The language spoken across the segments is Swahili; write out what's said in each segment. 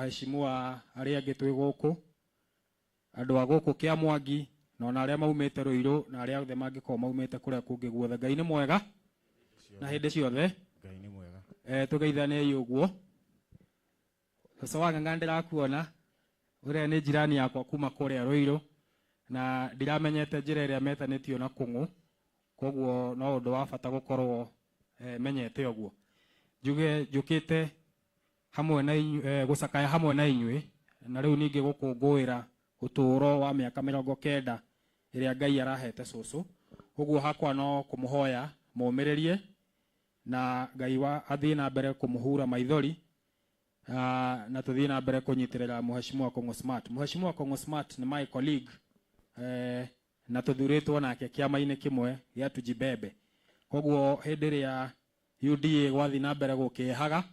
waheshimiwa aria angi twi guku andu a guku kia Mwangi na ona aria maumite Ruiru na aria othe mangiko maumite kuria kungi guothe. Ngai ni mwega na hindi ciothe. Ngai ni mwega. Tugeithane uguo. Sasa wanga ndirakuona uria ni jirani yakwa kuma kuria Ruiru na ndiramenyete njira iria metanitio na Kung'u, koguo no undu wa bata gukorwo menyete uguo. Njuge njukite hamwe na gucakaya hamwe na inyui na riu ningi gukungwira uturo wa miaka 90 iria Ngai arahete cucu. Koguo hakwa no kumuhoya mumiririe na Ngai wa athii na mbere kumuhura maithori na tuthii na mbere kunyitirira Mheshimiwa Kung'u Smart. Mheshimiwa Kung'u Smart ni my colleague na tuthuritwo nake kiama-ini kimwe gia Tujibebe. Koguo hindi ria UDA gwathi na mbere gukihaga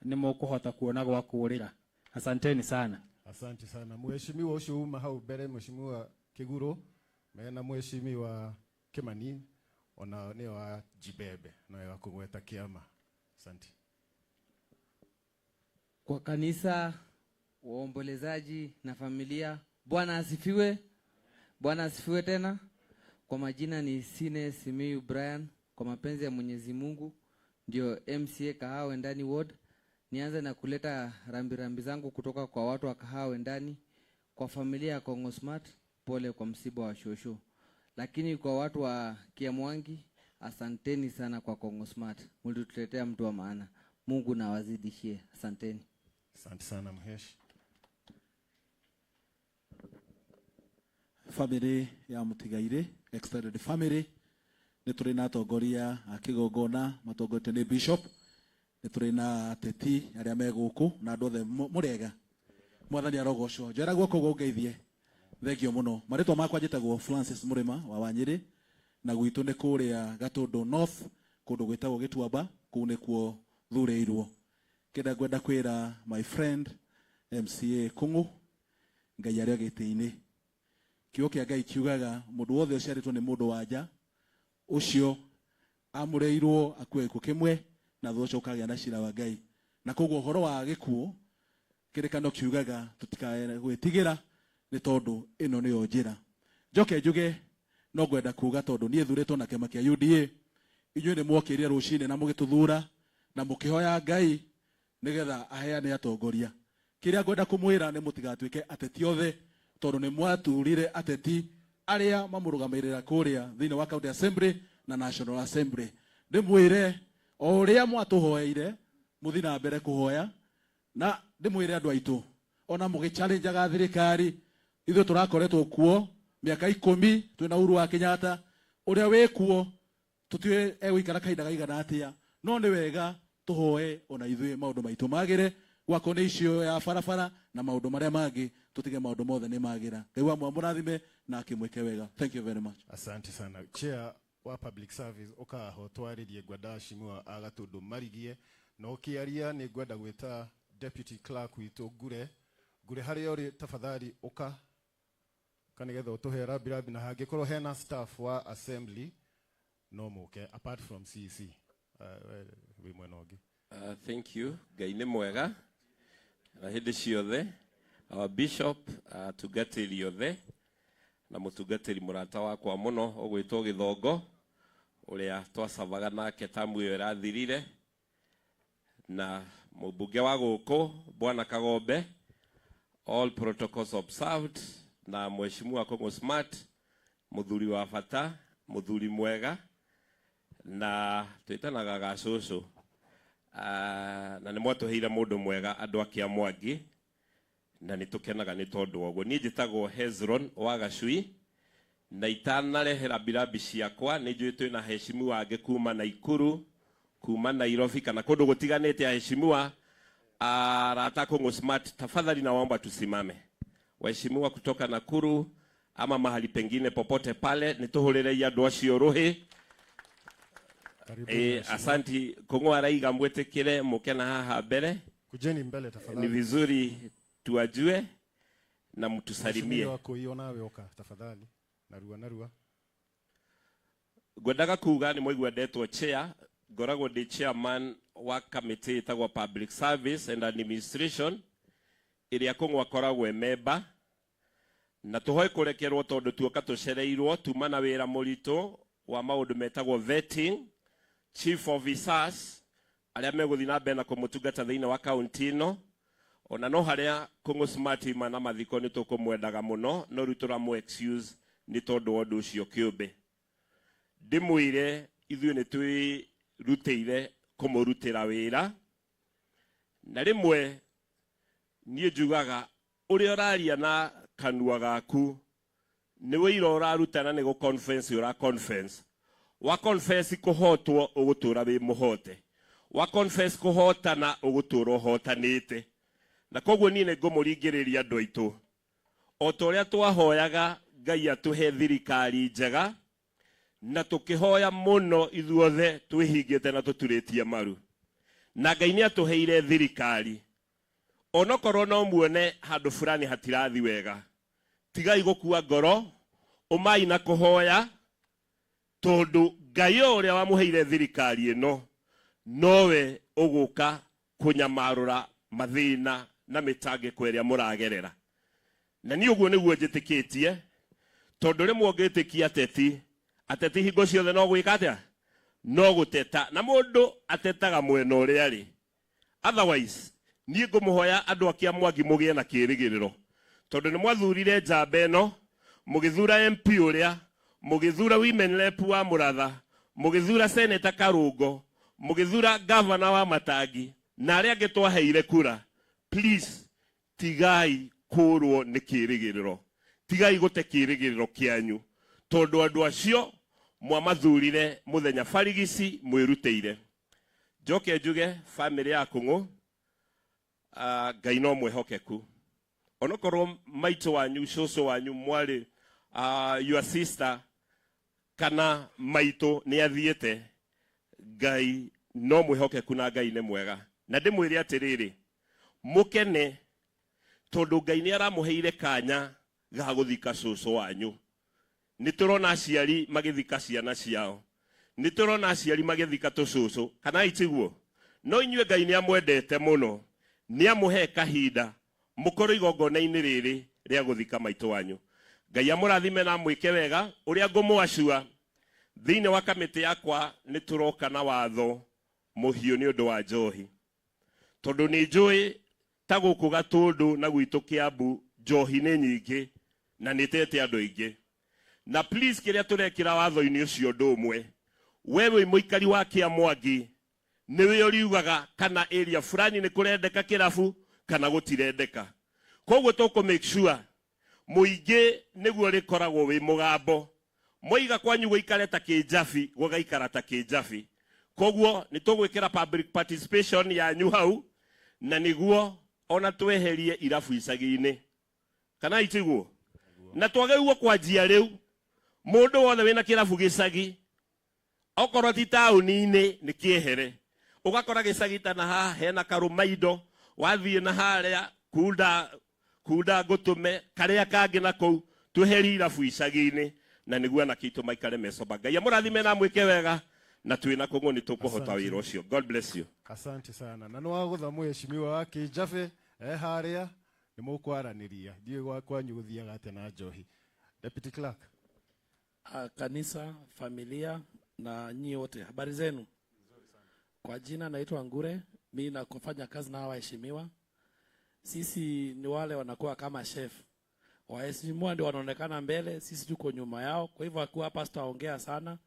ni mukuhota kuona gwa kurira. Asanteni sana. Asante sana. Mheshimiwa ucio uma hau mbere, Mheshimiwa Kiguru mena Mheshimiwa Kimani ona ni wa Jibebe na wa kugweta kiama. Asante. Kwa kanisa, waombolezaji na familia, Bwana asifiwe. Bwana asifiwe tena. Kwa majina ni Sine Simiyu Brian. Kwa mapenzi ya Mwenyezi Mungu ndio MCA Kahawa Ndani Ward. Nianze na kuleta rambirambi zangu kutoka kwa watu wa Kahawa Ndani, kwa familia ya Kung'u Smart, pole kwa msiba wa shosho. Lakini kwa watu wa Kiamwangi, asanteni sana kwa Kung'u Smart. Mlituletea mtu wa maana. Mungu na wazidishie. Asanteni. Asante sana Mhesh. Family ya Mutigaire, extended family, ni turi na atongoria a kigongona matongotio ni bishop, ni turi na ateti aria me guku na andu othe murega. Mwathani arogocwo. Njera guoko gungeithie. Thengio muno. Maritwa makwa njitagwo Francis Murima wa Wanyiri na gwitu ni kuria Gatundu North kundu gwitagwo Gituamba, kuu nikuo thureirwo. Kenda gwenda kwira my friend MCA Kung'u, Ngai aria giti-ini. Kiugo kia Ngai kiugaga mundu wothe uciaritwo ni mundu wanja ucio amureirwo akue gikuo kimwe na thucio kagia na cira wa Ngai. Na koguo horo wa gikuo kirikano kiugaga tutikae gwitigira ni tondu ino niyo njira. Njoke njuge no gwenda kuga tondu nie thuretwo na kema kia UDA, inyuĩ ni mwokirie rucine na mugituthura na mukihoya Ngai nigetha aheane atongoria. Kiria ngwenda kumwira ni mutigatuike ateti othe tondu ni mwaturire ateti aria mamurugamirira kuria thini wa county assembly na national assembly. Ndimwire o uria mwatuhoeire muthi na mbere kuhoya na ndimwire andu aitu ona mugichallenge ga thirikari ithu turakoretwo kuo miaka 10 twina Uhuru wa Kenyatta uria wi kuo tutue egwikara kahinda gaigana atia no ni wega tuhoe ona ithuĩ maundu maitu magire gwako ni icio ya barabara na maundu maria mangi tutige maundu mothe ni magira. Ngai amwe murathime na akimweke wega. Thank you very much. Asante sana. Chair wa public service okaho twaririe gwenda Shimua Agatundu Marigie no kiaria ni gwenda gwita deputy clerk witu Gure haria uri tafadhali oka kanigetha utuhera birabi na hangikorwo hena staff wa assembly no muke apart from CC we mwenogi. Thank you. Ngai ni mwega na hindi ciothe. Our bishop tugatiri othe na mutugatiri murata wakwa muno ogwitwo Githongo uria twacavaga nake tamu iyo irathirire na mubunge wa guku Bwana Kagombe, all protocols observed, na Mheshimiwa Kung'u Smart, muthuri wa bata, muthuri mwega na twitanaga gacucu na ni mwatuheire mundu mwega andu a Kiamwangi na nitukenaga ni tondu oguo. Ni njitagwo Hezron wa Gacui na itanarehera birabi ciakwa ni njui twina heshimiwa angi kuma Naikuru, kuma Nairobi kana kundu gutiganite ya heshimiwa arata Kung'u Smart. Tafadhali naomba tusimame. Waheshimiwa kutoka Nakuru ama mahali pengine popote pale nituhurire andu acio ruhi. Asanti. Kung'u araiga mwetekire mukena haha mbere. Kujeni mbele tafadhali. Ni vizuri tuwajue na mtusalimie. Wako hiyo nawe oka tafadhali. Narua. Gwendaga kuga ni mwigwendetwo chair, ngoragwo ndi chairman wa committee itagwo public service and administration iria Kung'u akoragwo member na tuhoe kurekerwo tondu tuoka tucereirwo tuma na wira murito wa maundu metagwo vetting chief officers aria meguthi na mbere na kumutungata thiini wa kaunti ino ona no haria Kung'u Smart mana mathiko ni tukumwendaga muno no rutura mu excuse ni tondu wa undu ucio kiumbe ndimwire ithuĩ nĩ twĩrutĩire kũmũrutĩra wĩra na rĩmwe niĩ njugaga ũrĩa ũraria na kanua gaku nĩ wĩira ũrarutana nĩ gũ-conference ũra-conference wa-conference kũhotwo ũgũtũra wĩ mũhote wa-conference kũhotana ũgũtũra ũhotanĩte na koguo niĩ nĩ ngũmũringĩrĩria andũ aitũ o ta ũrĩa twahoyaga Ngai atũhe thirikari njega na tukihoya muno ithuothe twihingite na tuturĩtie maru na Ngai nĩ atũheire thirikari onokorwo no muone handũ fulani hatirathi wega tigai gũkua ngoro umai na kũhoya tondu Ngai ũrĩa wamũheire thirikari ĩno nowe ũgũka kũnyamarũra mathĩna na mĩtangĩko ĩrĩa mũragerera na niĩ ũguo nĩguo njĩtĩkĩtie tondu rĩmwe ũngĩtĩkia ateti hingo ciothe no gwĩka atĩa no gũteta na mũndũ atetaga mwena ũrĩa rĩ otherwise niĩ ngũmũhoya andũ akia Mwangi mũgĩe na kĩĩrĩgĩrĩro tondu nĩ mwathurire njamba ĩno mũgĩthura MP ũrĩa mũgĩthura women rep wa Mũratha mũgĩthura senator Karungo mũgĩthura governor wa Matangi na arĩa angĩ twaheire kura please tigai kũrwo nĩ kĩĩrĩgĩrĩro tigai gũte kĩĩrĩgĩrĩro kĩanyu tondu andũ acio mwamathurire muthenya barigici mwĩrutĩire njoke njuge family ya Kung'u Ngai no mwĩhokeku onokorwo maitũ wanyu cũcũ wanyu mwarĩ your sister kana maitũ nĩ athiĩte Ngai no mwĩhokeku na Ngai nĩ mwega na ndĩmwĩre atĩrĩrĩ mũkene tondu Ngai nĩ aramũheire kanya ga gũthika cũcũ wanyu niturona aciari magithika ciana ciao niturona aciari magithika tucucu kana itiguo no inyue Ngai nĩ amwendete muno nĩ amũhe kahinda mũkorwo igongona-inĩ rĩrĩ rĩa gũthika maitũ wanyu Ngai amũrathime na mwĩke wega ũrĩa ngũmwacua thĩinĩ wa kamĩtĩ yakwa nĩ tũroka na watho mũhiũ nĩ ũndũ wa njohi tondu nĩ njũĩ ta gũkũ Gatũndũ na gwitũ Kĩambu njohi nĩ nyingĩ na nĩ tete andũ aingĩ na please kiria turekira watho-ini ucio ndu umwe wewe muikari wa Kĩamwangi niwe uriugaga kana area fulani ni kurendeka kirabu kana gutirendeka koguo tuku make sure muingi niguo rikoragwo wi mugambo moiga kwanyu guikare ta Kĩnjabi gugaikara ta Kĩnjabi koguo ni tugwikira public participation yanyu hau na niguo ona tweherie irabu icagi-ini kana itiguo na twageuo kwanjia riu mundu wothe wina kirabu gicagi okorwo ti taũni-inĩ nĩ kĩehere ugakora gicagi ta na haha hena Karũmaindo wathie na haria kunda Ngũtũme karia kangi na kũu tweherie irabu icagi-inĩ na nĩguo na kitu maikare mecoba Ngai amũrathime na mwĩke wega na twĩna Kũng'u nĩ tũkũhota wĩra ũcio God bless you Asante sana na nĩ wagũtha mũheshimiwa wa Kĩnjabe haria nĩ mũkwaranĩria ndiĩ kwanyu gũthiaga atĩa na njohi Deputy Clerk kanisa, familia na nyinyi wote, habari zenu? Kwa jina naitwa Ngure, mimi nakufanya kazi na waheshimiwa. Sisi ni wale wanakuwa kama chef. Waheshimiwa ndio wanaonekana mbele, sisi tuko nyuma yao. Kwa hivyo akiwa hapa tutaongea sana.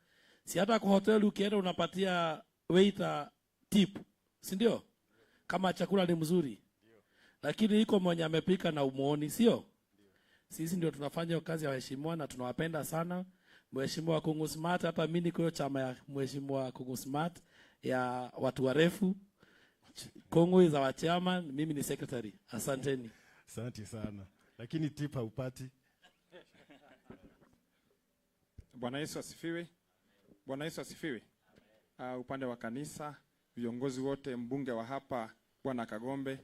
Si hata kwa hoteli ukienda unapatia waiter tip, si ndio? Kama chakula ni mzuri. Lakini iko mwenye amepika na umuoni, sio? Sisi ndio tunafanya kazi ya waheshimiwa na tunawapenda sana. Mheshimiwa Kung'u Smart, hata mimi niko chama ya Mheshimiwa Kung'u Smart ya watu warefu. Kung'u is our chairman, mimi ni secretary. Asanteni. Asante sana. Lakini tip haupati. Bwana Yesu asifiwe. Bwana Yesu asifiwe. Upande wa kanisa, viongozi wote, mbunge wa hapa Bwana Kagombe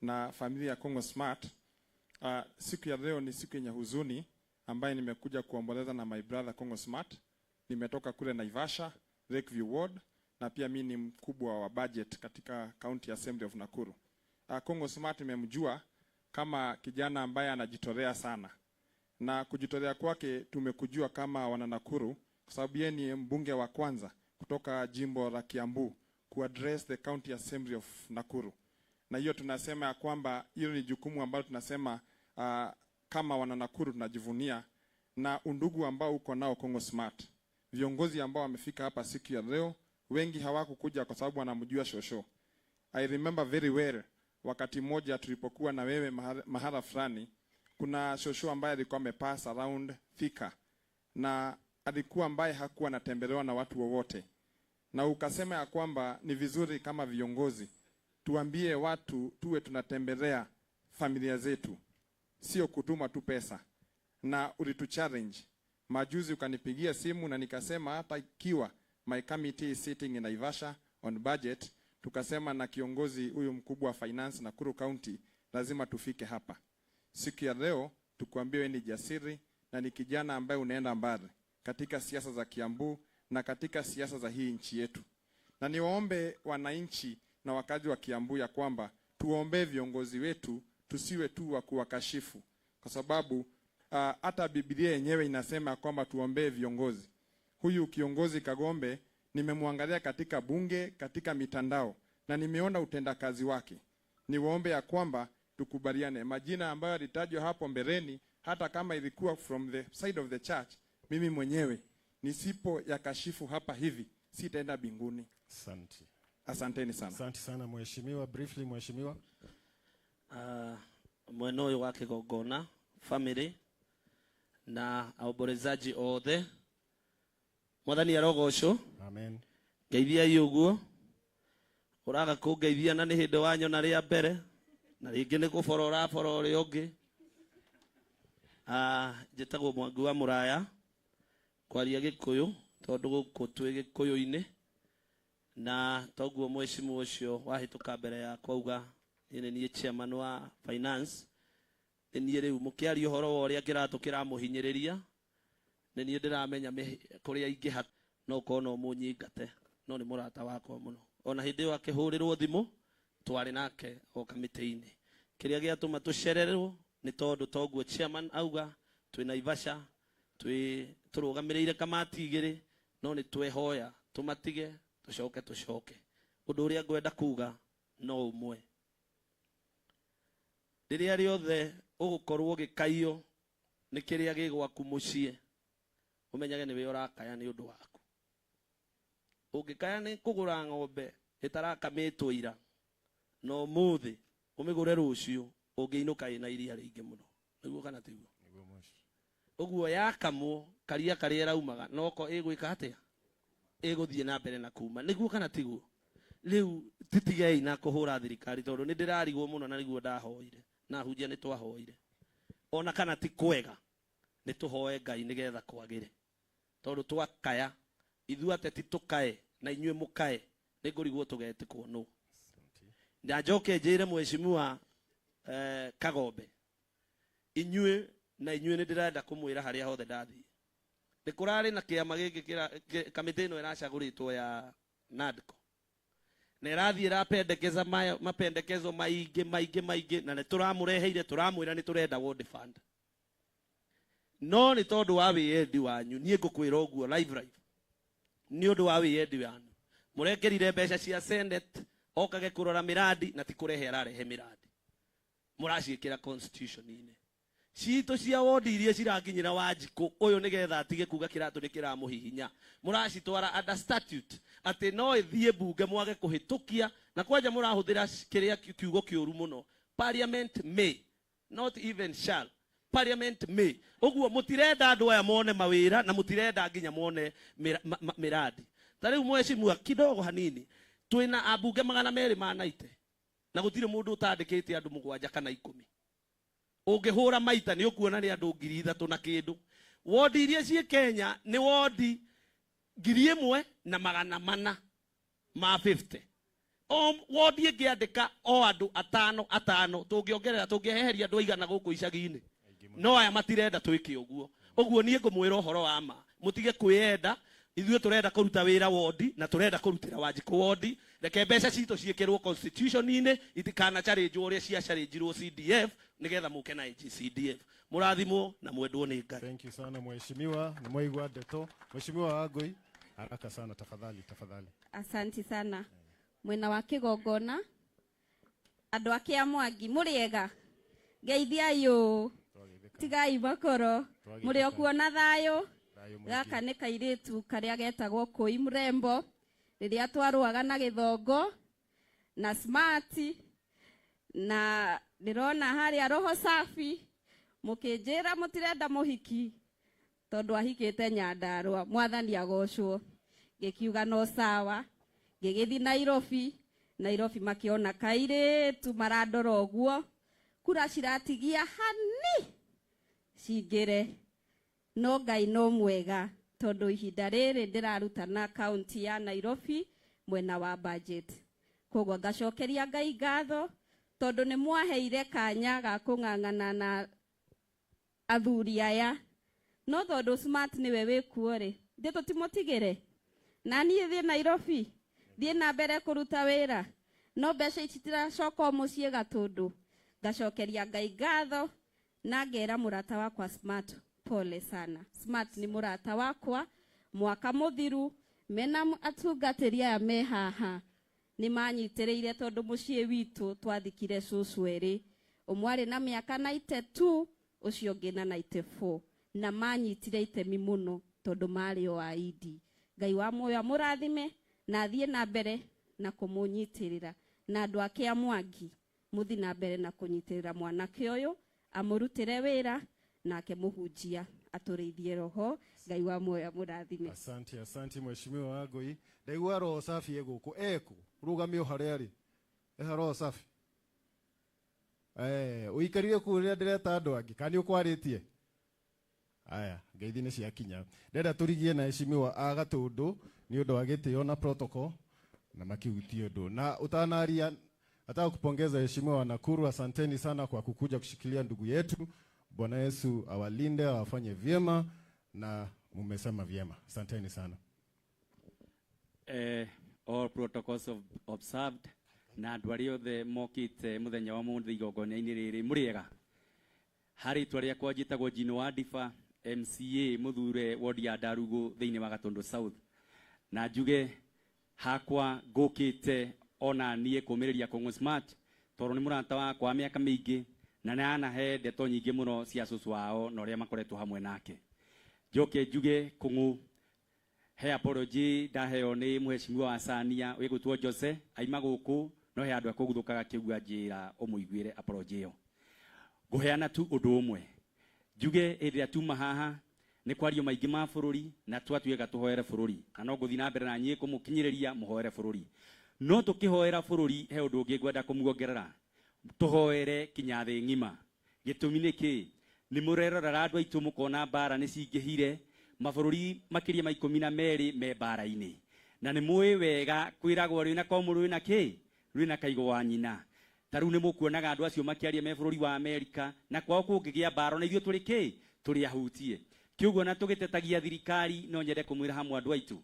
na familia ya Kung'u Smart. Siku ya leo ni siku yenye huzuni ambaye nimekuja kuomboleza na my brother Kung'u Smart. Nimetoka kule Naivasha, Lakeview Ward na pia mimi ni mkubwa wa budget katika County Assembly of Nakuru. Kung'u Smart nimemjua kama kijana ambaye anajitolea sana, na kujitolea kwake tumekujua kama wana Nakuru kwa sababu yeye ni mbunge wa kwanza kutoka jimbo la Kiambu kuaddress the county assembly of Nakuru, na hiyo tunasema ya kwamba hiyo ni jukumu ambalo tunasema kama wana Nakuru tunajivunia, na undugu ambao uko nao Kongo Smart. Viongozi ambao wamefika hapa siku ya leo wengi hawakukuja kwa sababu wanamjua Shosho. I remember very well wakati mmoja tulipokuwa na wewe mahala fulani, kuna Shosho ambaye alikuwa amepass around Thika na alikuwa ambaye hakuwa anatembelewa na watu wowote, na ukasema ya kwamba ni vizuri kama viongozi tuambie watu tuwe tunatembelea familia zetu, sio kutuma tu pesa, na ulitu challenge. Majuzi ukanipigia simu na nikasema hata ikiwa my committee is sitting in Naivasha on budget, tukasema na kiongozi huyu mkubwa wa finance Nakuru County lazima tufike hapa. Siku ya leo tukuambie ni jasiri na ni kijana ambaye unaenda mbali katika siasa za Kiambu na katika siasa za hii nchi yetu. Na niwaombe wananchi na wakazi wa Kiambu ya kwamba tuombe viongozi wetu, tusiwe tu wa kuwakashifu, kwa sababu hata Biblia yenyewe inasema kwamba tuombe viongozi. Huyu kiongozi Kagombe nimemwangalia katika bunge, katika mitandao, na nimeona utendakazi wake. Niwaombe ya kwamba tukubaliane majina ambayo yalitajwa hapo mbeleni, hata kama ilikuwa from the side of the church, mimi mwenyewe nisipo yakashifu hapa hivi sitaenda binguni. Asante. Asanteni sana. Asante sana mheshimiwa. Briefly mheshimiwa. Mwena uyu wa Kigongona family na aomborezaji othe mwathani arogocwo. Amen. Ngeithia yuguo uraga kungeithia na ni hindi wanyona ria mbere na ringi ni kuborora borori ungi. Njitagwo Mwangi wa Muraya kwaria Gikuyu tondu guku twi Gikuyu-ini, na toguo mheshimiwa ucio wahituka mbere ya kwauga ni chairman wa finance, ni riu mukiaria uhoro wa uria kiratukira muhinyiriria, ni ndiramenya kuria ingiha no kono munyingate, no ni murata wakwa muno. Ona hindi wa kihurirwo thimu twari nake o kamiti-ini. Kiria giatuma tucererwo ni tondu toguo chairman auga twi Naivasha turugamirire kamati igiri, no ni twehoya tumatige tucoke. Undu uria ngwenda kuga no umwe. Riria riothe ugukorwo gikaio ni kiria gigwaku mucie, umenyage ni we urakaya ni undu waku. Ungikaya ni kugura ng'ombe itarakamitwo ira, no muthi umigure rucio ungiinuka ina iria ringi muno. Niguo kana tiguo? Niguo mwishi. Uguo yakamwo karia karia raumaga noko igwika atia? Iguthie na mbere na kuma. Niguo kana tiguo? Riu titigei na kuhura thirikari tondu ni ndirarigwo muno na niguo ndahoire na hunjia ni twahoire. Ona kana ti kwega ni tuhoe Ngai nigetha kwagire, tondu twakaya ithu ateti tukae na inyue mukae ni ngurigwo tugetikwo no. Na njoke njire mheshimiwa Kagombe, inyue ni ndirenda kumwira haria hothe ndathie ni kurari na kiama giki kamiti ino iracaguritwo ya NADCO na irathie irapendekeza mapendekezo maingi na nituramureheire turamwira ni turenda World Fund, no ni tondu wa wiendi wanyu nie ngukwira uguo live ni undu wa wiendi wanyu murekerire mbeca cia Senate okage kurora miradi na ti kurehe ararehe miradi muraciikira constitution-ini ciito cia wodi iria cirakinyira Wanjiku uyu nigetha atige kuga kiratu nikiramuhihinya. Muracitwara under statute ati no ithie bunge mwage kuhitukia, na kwanja murahuthira kiria kiugo kiuru muno. Parliament may, not even shall. Parliament may. Uguo mutirenda andu aya mone mawira na mutirenda nginya mone miradi. Tariu mheshimiwa kidogo hanini twina abunge 290 na gutire mundu utandikite andu 7 kana 10. Ungihura maita ni ukuona ni andu 3,000 na kindu. Wodi iria cie Kenya ni wodi 1,450. Wodi ingiandika o andu 5 tungiongerera tungieheria andu 100 guku icagi-ini. No aya matirenda twike uguo. Uguo nie ngumwira uhoro wa ma. Mutige kwiyenda, ithuĩ tũrenda kũruta wĩra wondi na tũrenda kũrutĩra Wanjikũ wondi. Reke mbeca citũ ciĩkĩrwo constitution-inĩ itikana challenge ũrĩa cia challenge CDF nigetha mũke na CDF. Mũrathimwo na mwendwo nĩ Ngai. Thank you sana mheshimiwa, ni mwaigua ndeto. Mheshimiwa Wangui, haraka sana tafadhali. Asanti sana. Mwena wa Kigongona, andũ ake a Mwangi mũrĩega, ngeithiai ũũ, tigai makoro, mũrĩ o kuona thayũ. Gaka nĩ kairĩtu karĩa getagwo Kũi Mrembo, rĩrĩa twarũaga na Gĩthongo na Smart, na ndĩrona harĩa Roho Safi mũkĩnjĩra mũtirenda mũhiki tondũ ahikĩte Nyandarua. Mwathani agocwo. Ngĩkiuga no sawa, ngĩgĩthi Nairobi makĩona kairĩtu marandora ũguo, kura ciratigia hani cingĩre. No Ngai no mwega tondũ ihinda rĩrĩ ndĩraruta na kaunti ya Nairobi mwena wa budget. Koguo ngacokeria Ngai ngatho tondũ nĩ mwaheire kanya ga kũng'ang'ana na athuri aya. No tondũ Smart nĩwe wĩkuo rĩ, ndĩ tũtimũtigĩre. Na niĩ thiĩ Nairobi, thiĩ na mbere kũruta wĩra. No mbeca itiracoka mũciĩ Gatũndũ. Ngacokeria Ngai ngatho na ngera mũrata wakwa Smart pole sana. Smart ni mũrata wakwa, mwaka mũthiru mena atungatĩri aya me haha nĩ manyitĩrĩire tondũ mũciĩ witũ twathikire cũcũ erĩ, ũmwe arĩ na mĩaka 92, ũcio ũngĩ na 94, na manyitire itemi mũno tondũ marĩ o aidi. Ngai wa muoyo amũrathime na thiĩ na mbere na kũmũnyitĩrĩra, na andũ ake a Mwangi muthi na mbere na kũnyitĩrĩra mwanake ũyũ, amũrutĩre wĩra nake mũhunjia atũrĩithie roho. Ngai wa muoyo amũrathime. Asante mheshimiwa Wangui. Ndaigua Roho Safi egũkũ eku rugamio harĩa rĩ Roho Safi ũikarire kũrĩa ndĩreta andũ angĩ kana ũkwarĩtie. Aya, ngeithi nĩ ciakinya. Ndenda tũrigie na heshimiwa a Gatũndũ nĩ ũndũ wa gĩtĩo na protocol na makiutie ũndũ. Na utanaria nataka kupongeza heshimiwa wa Nakuru, asanteni sana kwa kukuja kushikilia ndugu yetu. Bwana Yesu awalinde, awafanye vyema na mumesema vyema. Asanteni sana. All protocols observed na andũ arĩa othe mokĩte mũthenya wa mũthĩ igongona-inĩ rĩrĩ mũrĩega. Harĩ itua rĩakwa njĩtagwo Gino Wadiba, MCA mũthure ward ya Ndarugũ thĩinĩ wa Gatũndũ South, na njuge hakwa ngũkĩte ona niĩ kũmĩrĩria Kũng'ũ Smart tondũ nĩ mũrata wakwa mĩaka mĩingĩ na nĩ anahe ndeto nyingĩ mũno cia cũcũ wao na ũrĩa makoretwo hamwe nake. Njoke njuge Kũng'ũ he apology ndaheo nĩ mheshimiwa wa Sania wĩgũtwo Jose aima gũkũ no he andũ akũguthũkaga kĩugua njĩra ũmũiguĩre apology ĩyo. Ngũheana tu ũndũ ũmwe, njuge ĩrĩa tuma haha nĩ kwario maingĩ ma bũrũri na twatuĩka tũhoere bũrũri, na no ngũthiĩ na mbere na niĩ kũmũkinyĩrĩria mũhoere bũrũri. No tũkĩhoera bũrũri he ũndũ ũngĩ ngwenda kũmuongerera, tũhoere kinya thĩ ng'ima. Gĩtũmi nĩ kĩ? Nĩ mũrerorera andũ aitũ mũkona mbara nĩ cingĩhire, mabũrũri makĩria ma 12 me mbara-inĩ, na nĩ mũĩ wega kwĩragwo rwĩna komũ rwĩna kĩ? Rwĩna kaigũ wa nyina. Ta rĩu nĩ mũkuonaga andũ acio makĩaria me bũrũri wa Amerika na kwao kũngĩgĩa mbara na ithuĩ tũrĩ kĩ? Tũrĩ ahutie. Kĩuguo na tũgĩtetagia thirikari no nyende kũmwĩra hamwe andũ aitũ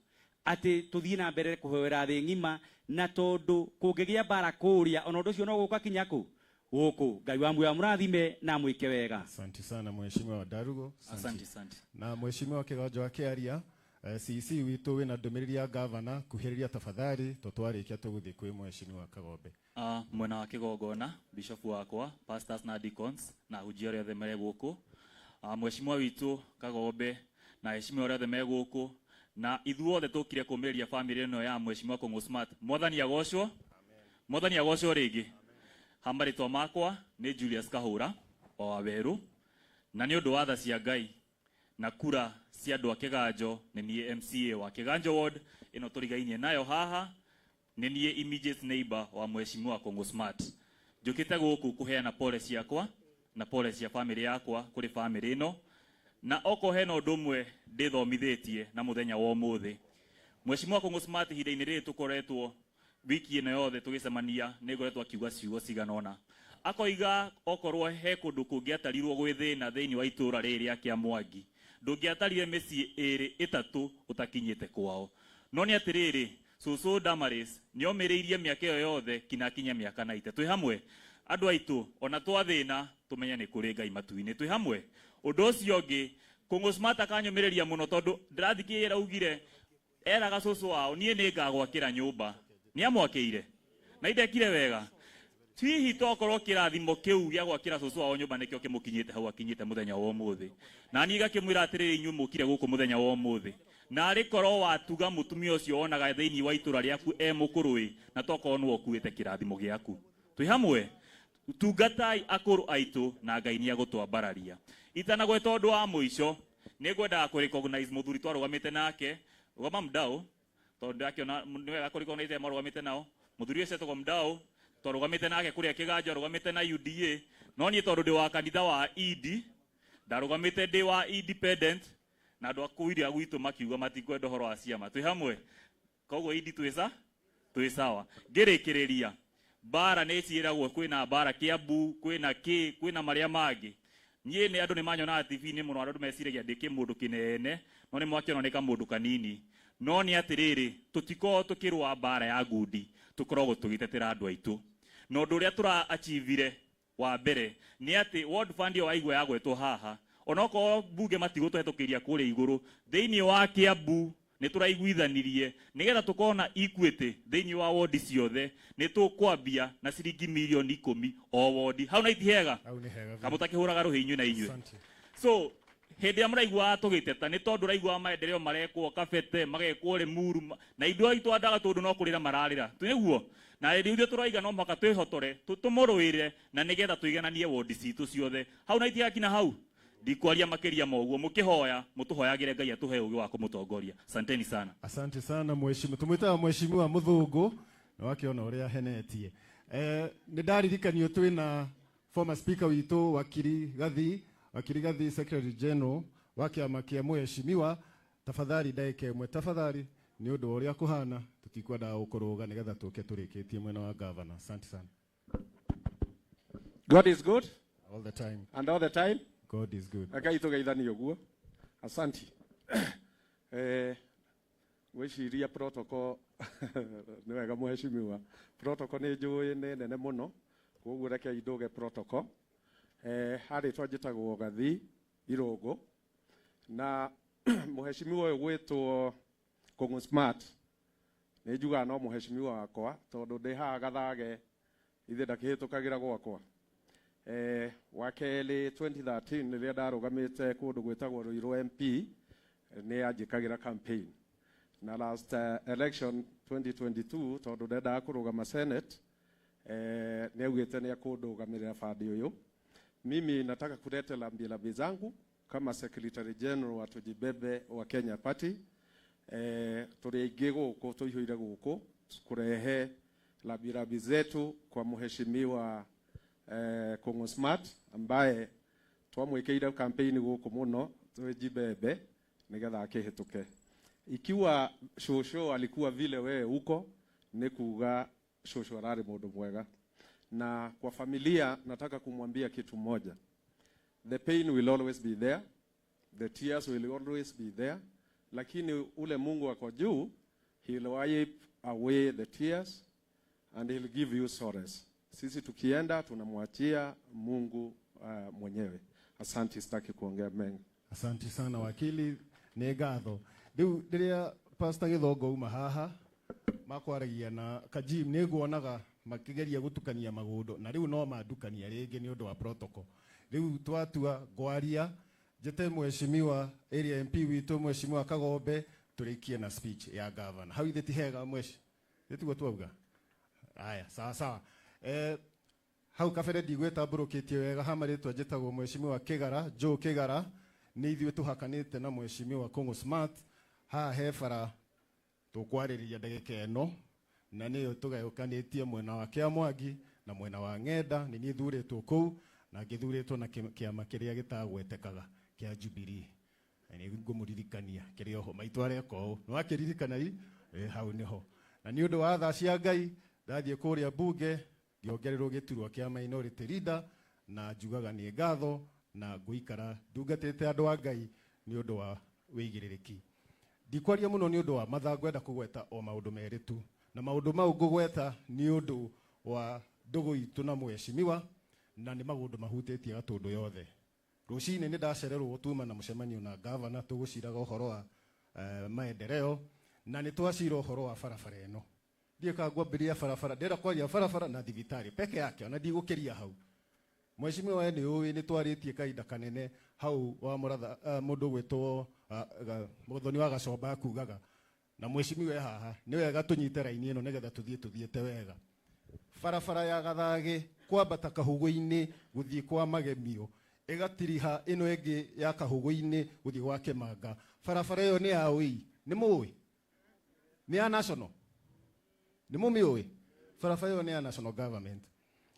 atĩ tũthiĩ na mbere kũhoera thĩ ng'ima, na tondũ kũngĩgĩa mbara kũrĩa ona ũndũ ũcio no gũka kinya kũ? Gũkũ. Ngai wa muoyo amũrathime na mwĩke wega. Asante sana mheshimiwa wa Ndarugũ. Asante. Na mheshimiwa Kĩgonjo akĩaria CC witũ wĩna ndũmĩrĩri ya gavana kuhĩrĩria tafadhali tũtwarĩkia tũgũthiĩ kwĩ mheshimiwa Kagombe. Mwena wa Kĩgongona, bishop wakwa, pastors na deacons na hujia arĩa othe marĩ gũkũ, mheshimiwa witũ Kagombe na heshimiwa arĩa othe marĩ gũkũ, na ithuothe tũkire kũmĩrĩria family ĩno ya mheshimiwa Kũng'ũ Smart. Mwathani agocwo. Amen. Mwathani agocwo rĩngĩ. Hambarĩtwo makwa nĩ Julius Kahũra o Waweru, na nĩ ũndũ wa tha cia Ngai na kura cia andũ a Kĩganjo nĩ niĩ MCA wa Kĩganjo ward ĩno tũrigainie nayo haha, nĩ niĩ immediate neighbor wa mheshimiwa Kũng'ũ Smart. Njũkĩte gũkũ kũheana pole ciakwa na pole cia family yakwa kũrĩ family ĩno, na oko hena ũndũ ũmwe ndĩthomithĩtie na mũthenya wa ũmũthĩ. Mheshimiwa Kũng'ũ Smart ihinda-inĩ rĩrĩ tũkoretwo wiki ĩno yothe tũgĩcemania nĩ ngoretwo akiuga ciugo cigana ũna. Akoiga okorwo he kũndũ kũngĩ atarirwo gwĩthĩna thĩinĩ wa itũũra rĩrĩ rĩa Mwangi ndungiatarire mĩciĩ ĩrĩ ĩtatũ utakinyĩte kwao. No nĩ atĩrĩrĩ, Cucu Damaris nĩomĩrĩirie mĩaka ĩyo yothe kinakinya mĩaka 90. Twĩ hamwe andũ aitũ, ona twathĩna tũmenye nĩ kũrĩ Ngai matu-inĩ. Twĩ hamwe. Ũndũ ũcio ũngĩ, Kũng'ũ Smart akanyũmĩrĩria mũno tondũ ndĩrathikĩrĩria augire eraga cũcũ wao niĩ nĩ ngagwakĩra nyũmba. Nĩamwakĩire na indekire wega. Hihi tokorwo kĩrathimo kĩu gĩa gwakĩra cũcũ wao nyũmba nĩkĩo kĩmũkinyĩte hau akinyĩte mũthenya wa ũmũthĩ. Na niĩ ngakĩmwĩra atĩrĩrĩ, inyuĩ mũkire gũkũ mũthenya wa ũmũthĩ, na arĩ korwo watuga mũtumia ũcio wonaga thĩinĩ wa itũra rĩaku mũkũrũĩ, na tokorwo nĩwe ũkuĩte kĩrathimo gĩaku. Twĩ hamwe, tungatai akũrũ aitũ na Ngai nĩagũtwambararia. Itanagweta ũndũ wa mũico, nĩngwendaga kũrecognize mũthuri twarũgamĩte nake, rũgama Mdau, tondũ ndakĩona nĩ wega kũrecognize marũgamĩte nao. Mũthuri ũcio etagwo Mdau, twarũgamĩte nake kũrĩa Kĩganjo, arũgamĩte na UDA, no niĩ tondũ ndĩ wa kanitha wa ED, ndarũgamĩte ndĩ wa independent, na andũ akuiria gwitũ makiuga matikwenda ũhoro wa ciama. Twĩ hamwe, koguo ED twĩ sawa. Ngĩrĩkĩrĩria, bara nĩ ciĩragwo kwĩna bara Kiambu, kwĩna marĩa mangĩ. Niĩ nĩ andũ nĩ manyonaga TV-inĩ mũno, andũ meciragia ndĩ kĩmũndũ kĩnene, no nĩ mwakĩona nĩ kamũndũ kanini. No nĩ atĩrĩrĩ, tũtikoragwo tũkĩrũa bara ya ngundi, tũkoragwo tũgĩtetera andũ aitũ. Na ũndũ ũrĩa tũra-achievire wa mbere nĩ atĩ World Fund wa igwe yagwetwo haha, onokorwo mbunge matigũtũhetũkĩria kũrĩa igũrũ, thĩinĩ wa Kiambu nĩ tũraiguithanirie nĩgetha tũkorwo na equity thĩinĩ wa wodi ciothe, nĩ tũkwambia na ciringi milioni 10 o wodi. Hau na itihega kamũtakĩhũraga rũhĩ inyuĩ na inyuĩ. So hĩndĩ ya mũraigua tũgĩteta nĩ tondũ ũraigua maendeleo marekwo Kabete, magekwo Limuru, na indo itũ andaga tondũ no kũrĩra mararĩra. Twĩguo na hĩndĩ ithuĩ tũraiga no mũhaka twĩhotore tũmũrũĩre na nĩgetha tũigananie wodi citũ ciothe. Hau na itigakinya hau, ndikwaria makĩria moguo, mũkĩhoya mũtũhoyagĩre Ngai atũhe ũgĩ wa kũmũtongoria. Asanteni sana. Asante sana mheshimiwa. Tumwĩtaga mheshimiwa Mũthũngũ, na wakiona ũrĩa henetie. Nĩ ndaririkanio twĩna former speaker witũ Wakiri Gathi Secretary General wa kĩama kĩa mheshimiwa. Tafadhali ndagĩka ĩmwe tafadhali, nĩ ũndũ ũrĩa kũhana tũtikwenda gũkũrũga nĩgetha tũke tũrĩkĩtie mwena wa governor. Asante sana. God is good All the time. and all the time. God is good. Ngai tũgeithanie ũguo. Asante. Gwĩciria protocol nĩ wega mheshimiwa. Protocol nĩ njũĩ nĩ nene mũno, koguo reke nduge protocol. Harĩ twanjĩtagwo Gathi Irũngũ, na mheshimiwa ũyũ gwĩtwo Kũng'ũ Smart nĩ njugaga no mheshimiwa wakwa tondũ ndĩ haha Gathage ithe ndakĩhĩtũkagĩra gwakwa. Wa kerĩ 2013 rĩrĩa ndarũgamĩte kũndũ gwĩtagwo Ruiru MP nĩ anjĩkagĩra campaign, na last election 2022 tondũ ndendaga kũrũgama Senate nĩ augĩte nĩ akũndũgamĩrĩra bandi ũyũ. Mimi nataka kuleta lambi zangu kama Secretary General wa Tujibebe wa Kenya Party. Tũrĩ aingĩ gũkũ tũihũire gũkũ kũrehe lambi zetu kwa mheshimiwa Kũng'ũ Smart ambaye twamwĩkĩire campaign gũkũ mũno Tujibebe nĩgetha akĩhĩtũke. Ikiwa shosho alikuwa vile wewe huko, ni kuga shosho arari mũndũ mwega. Na kwa familia nataka kumwambia kitu moja. The pain will always be there. The tears will always be there. Lakini ule Mungu wako juu, he'll wipe away the tears and he'll give you solace. Sisi tukienda tunamwachia Mungu mwenyewe. Asante, sitaki kuongea mengi. Asante sana wakili, nĩ ngatho. Rĩu rĩrĩa Pastor Gĩthongo uma haha makwaragia na Kajim nĩ nguonaga makĩgeria gũtukania magũndũ, na rĩu no mandukania rĩngĩ nĩ ũndũ wa protocol. Rĩu twatua ngwaria njete mheshimiwa area MP witũ mheshimiwa Kagombe tũrĩkie na speech ya governor. Hau ithe ti hega mweshi tiguo twauga. Aya sawa. Hau kabere ndigwĩtambũrũkĩtie wega hamarĩtwa njĩtagwo mheshimiwa Kĩgara, Joe Kĩgara, nĩ ithuĩ tũhakanĩte na mheshimiwa Kũng'ũ Smart. Haha he bara tũkwarĩrĩria ndagĩka ĩno, na nĩyo tũgayũkanĩtie mwena wa Kĩamwangi na mwena wa Ng'enda. Nĩ niĩ thurĩtwo kũu na ngĩthurĩtwo na kĩama kĩrĩa gĩtagwetekaga kĩa Jubilee. Nĩ ngũmũririkania kĩrĩ oho maitũ areka ũũ, nĩ wakĩririkana hau nĩho. Na nĩ ũndũ wa tha cia Ngai ndathiĩ kũrĩa mbunge ngĩongererwo gĩturwa kĩa minority leader, na njugaga nĩ ngatho na ngũikara ndungatĩte andũ a Ngai ni undu wa wigiririki ndikwaria muno ni undu wa matha ngwenda kugweta o maundu meri tu na maundu mau ngugweta ni undu wa ndugu itu na mweshimiwa na ni maundu mahutĩtie Gatundu yothe rucini ni ndacererwo gutuma na mucemanio na governor tuguciraga uhoro wa maendeleo na ni twacira uhoro wa barabara eno ndieka ngwambiria barabara ndera kwaria barabara na thibitari peke yake ona ndigukiria hau mweshimiwa ni uwi ni twaritie kaida kanene hau wa muratha mundu gwitwo muthoni wa Gacomba kugaga na mweshimiwa haha ni wega tunyite raini eno nigetha tuthiete wega barabara ya Gathage kwambata Kahugu-ini guthii kwa Magemio igatiriha ino enge ya Kahugu-ini guthii gwa Kimanga barabara iyo ni ya wi ni muwi ni ya national ni mumiwi barabara iyo ni ya national government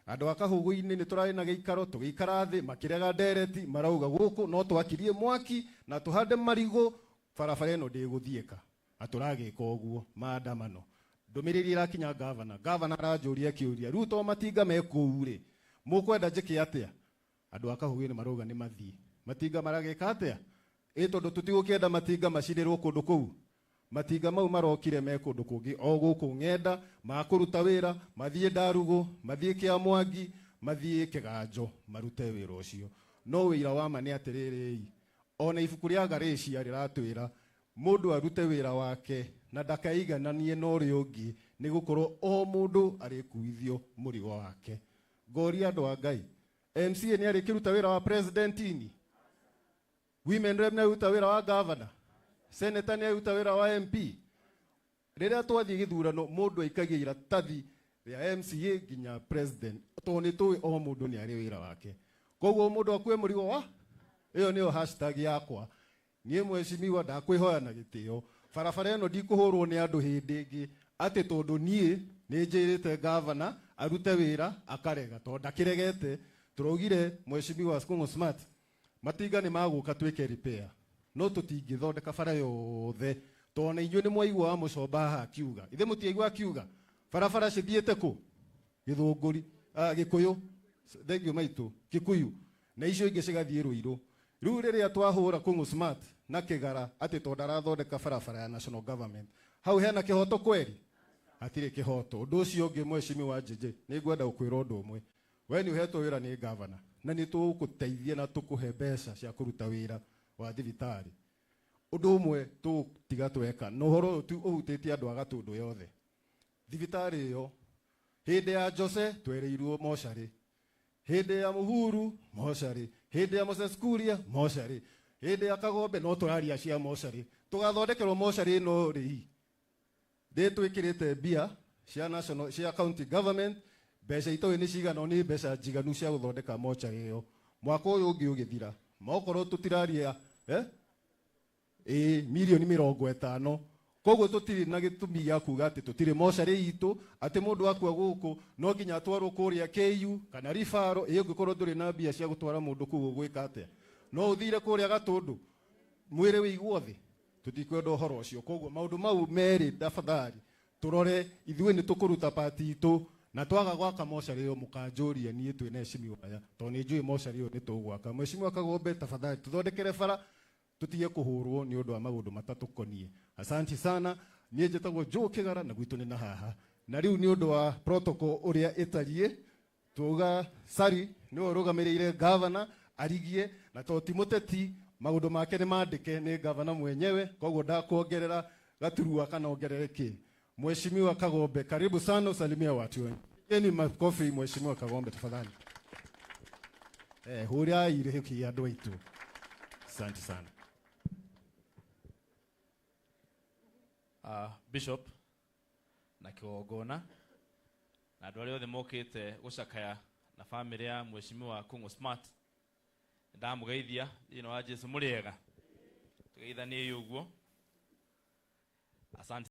andu a Kahugu-ini ni turari na giikaro tugikara thi makirega ndereti marauga guku no twakirie mwaki na tuhande marigo barabara ino ndiguthieka aturagika uguo maandamano ndumiriri irakinya governor aranjuria kiuria Ruto matinga mekuure mukwenda njike atia andu a Kahugu-ini marauga ni mathii matinga maragika atia tondu tutigukienda matinga macinirwo kundu kuu matinga mau marokire me kundu kungi o guku ng'enda makuruta wira mathie Ndarugu mathie Kiamwangi mathie Kiganjo marute wira ucio no wira wa ma ni atiriri ona ibuku ria Garicia riratwira mundu arute wira wake na ndakaigananie no ri ungi ni gukorwo o mundu arikuithio murigo wake ngoria andu a Ngai MCA ni arikiruta wira wa presidentini women rep ni aruta wira wa governor senator ni aruta wira wa MP riria twathie githurano mundu aikagia iratathi ya MCA ginya president to ni tu o mundu ni ari wira wake koguo mundu akue murigo wa iyo niyo hashtag yakwa nie mweshimiwa ndakwihoya na gitio barabara eno ndikuhurwo ni andu hindi ingi ati tondu nie ni njirite governor arute wira akarega to ndakiregete turogire mweshimiwa Kungu Smart matinga ni maguka twike repair no tutingithondeka bara yothe to na inyu ni mwaigua Mucomba ha kiuga ithe mutiaigua kiuga barabara cithiete ku Githunguri Gikuyu thengio maitu Kikuyu na icio ingi cigathie Ruiru riu riria twahura Kungu Smart na Kigara ati to ndarathondeka barabara ya national government hau hena kihoto kweri atire kihoto undu ucio ungi mweshimiwa Jeje ni ngwenda gukwira undu umwe we ni uhetwo wira ni governor na ni tuguteithia na tukuhe mbeca cia kuruta wira wa thibitari undu umwe tutiga tweka no horo tu uhutitie andu a Gatundu yothe thibitari iyo hindi ya Jose twereirwo moshari hindi ya Muhuru moshari hindi ya Moses Kuria moshari hindi ya Kagombe no turaria cia moshari tugathondekerwo moshari no ri twikirite bia cia national cia county government mbeca itoe ni cigana ni mbeca njiganu cia guthondeka mochari iyo mwaka uyu ungi ugithira mokorwo tutiraria milioni 50 koguo tutiri na gitumi ya kuga ati tutiri mochari itu ati mundu akua guku no nginya atwarwo kuria KU kana rifaro ungikorwo nduri na bia cia gutwara mundu kuu gwika atia no uthire kuria Gatundu mwire wiguo thi tutikwenda uhoro ucio koguo maundu mau meri tafadhali turore ithuĩ ni tukuruta pati itu na twaga gwaka mochari iyo mukanjuria nie twine heshima waya to ni njui mochari iyo ni tugwaka mweshimiwa Kagombe tafadhali tuthondekere bara tutige kuhurwo ni undu wa maundu matatukonie asanti sana nie njitagwo Joe Kigara na gwitu ni na haha na riu ni undu wa protocol uria itarie tuga sari ni urugamirire governor arigie na to timoteti maundu make ni mandike ni governor mwenyewe koguo ndakuongerera gaturua kana ongerereke Mheshimiwa Kagombe, karibu sana usalimia watu wengi. Yeni makofi Mheshimiwa Kagombe tafadhali. Huria ile hiki ya doitu. Asante sana. Bishop na Kigogona na andu aria othe mokite gucakaya na family ya Mheshimiwa Kungu Smart ndamugeithia ino wa Jesu muriega tugeithanie uguo asante.